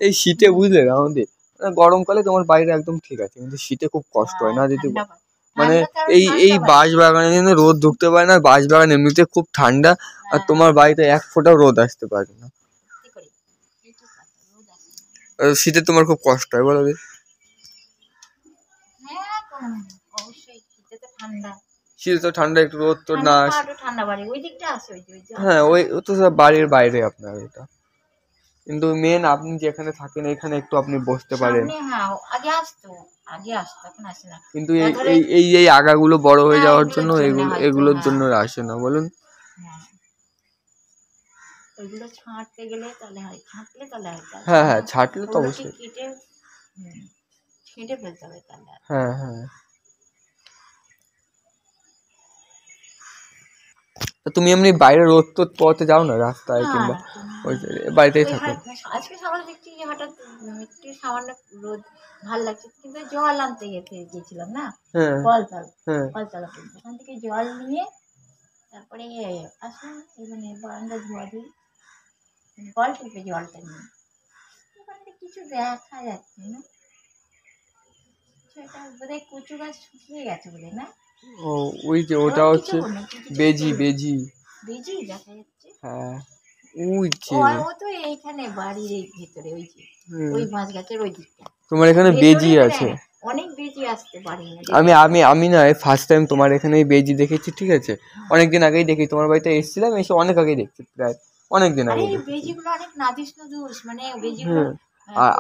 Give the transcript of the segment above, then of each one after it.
এই শীতে বুঝলে আমাদের গরমকালে তোমার বাইরে একদম ঠিক আছে, কিন্তু শীতে খুব কষ্ট হয় না দিদি? মানে এই বাঁশ বাগানে যেন রোদ ঢুকতে পারে না, বাঁশ বাগান এমনিতে খুব ঠান্ডা, আর তোমার বাড়িতে এক ফোঁটাও রোদ আসতে পারে না। শীতে তোমার খুব কষ্ট হয় বলো? শীতে তো ঠান্ডা, একটু রোদ তো না আসে। হ্যাঁ ওই তো সব বাড়ির বাইরে আপনার এটা, কিন্তু মেন আপনি যেখানে থাকেন এখানে একটু আপনি বসতে পারেন। কিন্তু এই আগাগুলো বড় হয়ে যাওয়ার জন্য এগুলোর জন্য আসে না, বলুন? হ্যাঁ হ্যাঁ, ছাঁটলে তো অবশ্যই। হ্যাঁ হ্যাঁ। তুমি এমনি বাইরে রোদ তোদ পথে যাও না, রাস্তায় কিংবা ওই বাড়িতেই থাকো? আজকে সকালে দেখছি যে হঠাৎ একটু সামান্য রোদ ভালো লাগছে, কিন্তু জল আনতে গেছিলাম না, কলতলা পর্যন্ত, ওখান থেকে জল নিয়ে তারপরে আসলাম এখানে বারান্দা ধোয়া দিই, কল টিপে জলটা নিয়ে, ওখানে কিছু দেখা যাচ্ছে না, সেটা বোধহয় কচু গাছ শুকিয়ে গেছে বলে না? ও ওই যে ওটা হচ্ছে বেজি বেজি বেজি দেখা যাচ্ছে। হ্যাঁ ওই যে ও তো এইখানে বাড়ির এই ভেতরে ওই যে ওই বাঁশ গাছের ওই দিকটা তোমার এখানে বেজি আছে, অনেক বেজি আসতে পারে। আমি না ফার্স্ট টাইম তোমার এখানে বেজি দেখেছি, ঠিক আছে? অনেকদিন আগেই দেখি, তোমার বাড়িতে এসেছিলাম, এসে অনেক আগেই দেখছি, প্রায় অনেকদিন আগে। বেজিগুলো অনেক নাদিস নদুস, মানে বেজিগুলো।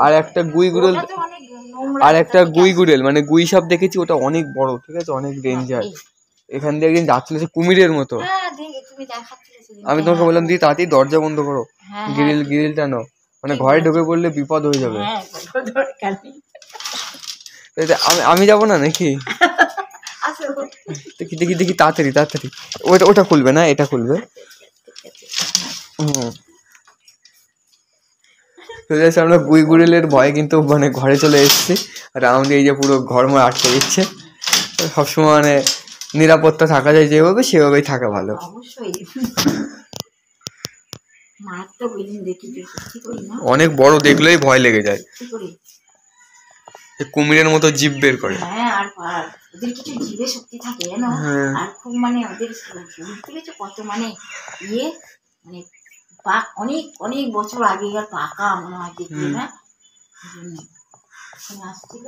আর একটা গুইগুড়েল, আর একটা গুইগুড়েল মানে গুই সাপ দেখেছি, ওটা অনেক বড়, ঠিক আছে, অনেক ডেঞ্জার। এখান দিয়ে একদিন যাচ্ছিল সে কুমিরের মতো, আমি তোমাকে বললাম দিদি তাড়াতাড়ি দরজা বন্ধ করো, গ্রিলটা নাও, মানে ঘরে ঢুকে পড়লে বিপদ হয়ে যাবে। আমি যাবো না নাকি? দেখি দেখি দেখি, তাড়াতাড়ি তাড়াতাড়ি, ওটা খুলবে না, এটা খুলবে। আমরা গুইগুড়েলের ভয়ে কিন্তু মানে ঘরে চলে এসেছি, আর আমাদের এই যে পুরো ঘরময় আটকে দিচ্ছে। সবসময় মানে নিরাপত্তা থাকা যায় যেভাবে, সেভাবেই থাকা ভালো। অনেক বড়, দেখলেই ভয় লেগে যায়, কুমিরের মতো জিভ বের করে। ওদের কিছু জীবে শক্তি থাকে জানো, আর খুব মানে ওদের শরীর কত মানে ইয়ে, মানে অনেক অনেক বছর আগেকার পাকা মনে হয় দেখলে না, আসছিল।